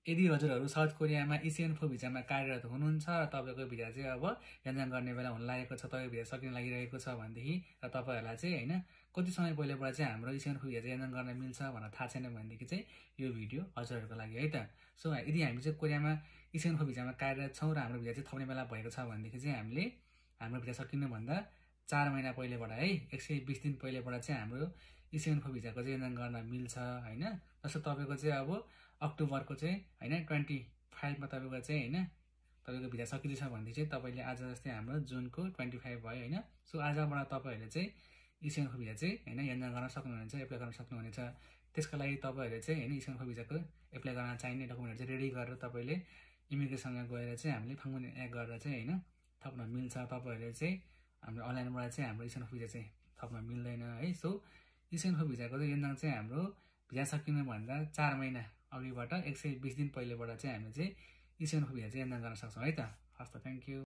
यदि हजुरहरू south कोरियामा EC-N4 भिजामा कार्यरत हुनुहुन्छ र तपाईको भिजा चाहिँ अब यान्जाङ गर्ने बेला हुन लागेको छ, तपाईको भिजा सकिन लागिरहेको छ भनेदेखि र तपाईहरुलाई चाहिँ हैन कति समय पहिलेबाट चाहिँ हाम्रो EC-N4 भिजा चाहिँ यान्जाङ गर्न मिल्छ भनेर थाहा छैन भनेदेखि चाहिँ यो भिडियो हजुरहरुको लागि है त। सो यदि हामी चाहिँ कोरियामा EC-N4 भिजामा कार्यरत छौं र हाम्रो भिजा चाहिँ थप्ने बेला भएको छ भनेदेखि चाहिँ हामीले हाम्रो भिजा सकिनु भन्दा 4 महिना पहिलेबाट है 120 दिन पहिलेबाट चाहिँ हाम्रो EC-N4 भिजाको चाहिँ यान्जाङ गर्न मिल्छ हैन। जस्तो तपाईको चाहिँ अब अक्टोबरको चाहिँ हैन 25 मा तपाईको चाहिँ हैन तपाईको भिजा सकिदैछ भनेदेखि चाहिँ तपाईले आज जस्तै हाम्रो जुनको 25 भयो हैन। सो आजबाट तपाईहरुले चाहिँ EC-N4 भिजा चाहिँ हैन यान्जाङ गर्न सक्नुहुनेछ, एप्लाई गर्न सक्नुहुनेछ। त्यसका लागि तपाईहरुले चाहिँ हैन EC-N4 भिजाको एप्लाई गर्न चाहिने डकुमेन्टहरु चाहिँ रेडी गरेर तपाईले इमिग्रेसनमा गएर चाहिँ हामीले फाङमुन एक गरेर चाहिँ हैन थप्न मिल्छ। तपाईहरुले चाहिँ हाम्रो अनलाइनबाट चाहिँ हाम्रो EC-N4 भिजा चाहिँ थप्न मिल्दैन है। सो EC-N4 भिजाको चाहिँ यान्जाङ चाहिँ हाम्रो भिजा सकिनु भन्दा 4 महिना अघिबाट 120 दिन पहिलेबाट चाहिँ हामीले चाहिँ EC-N4 भिजा चाहिँ यान्जाङ गर्न सक्छौं है त। हस् त, थ्यांक यू।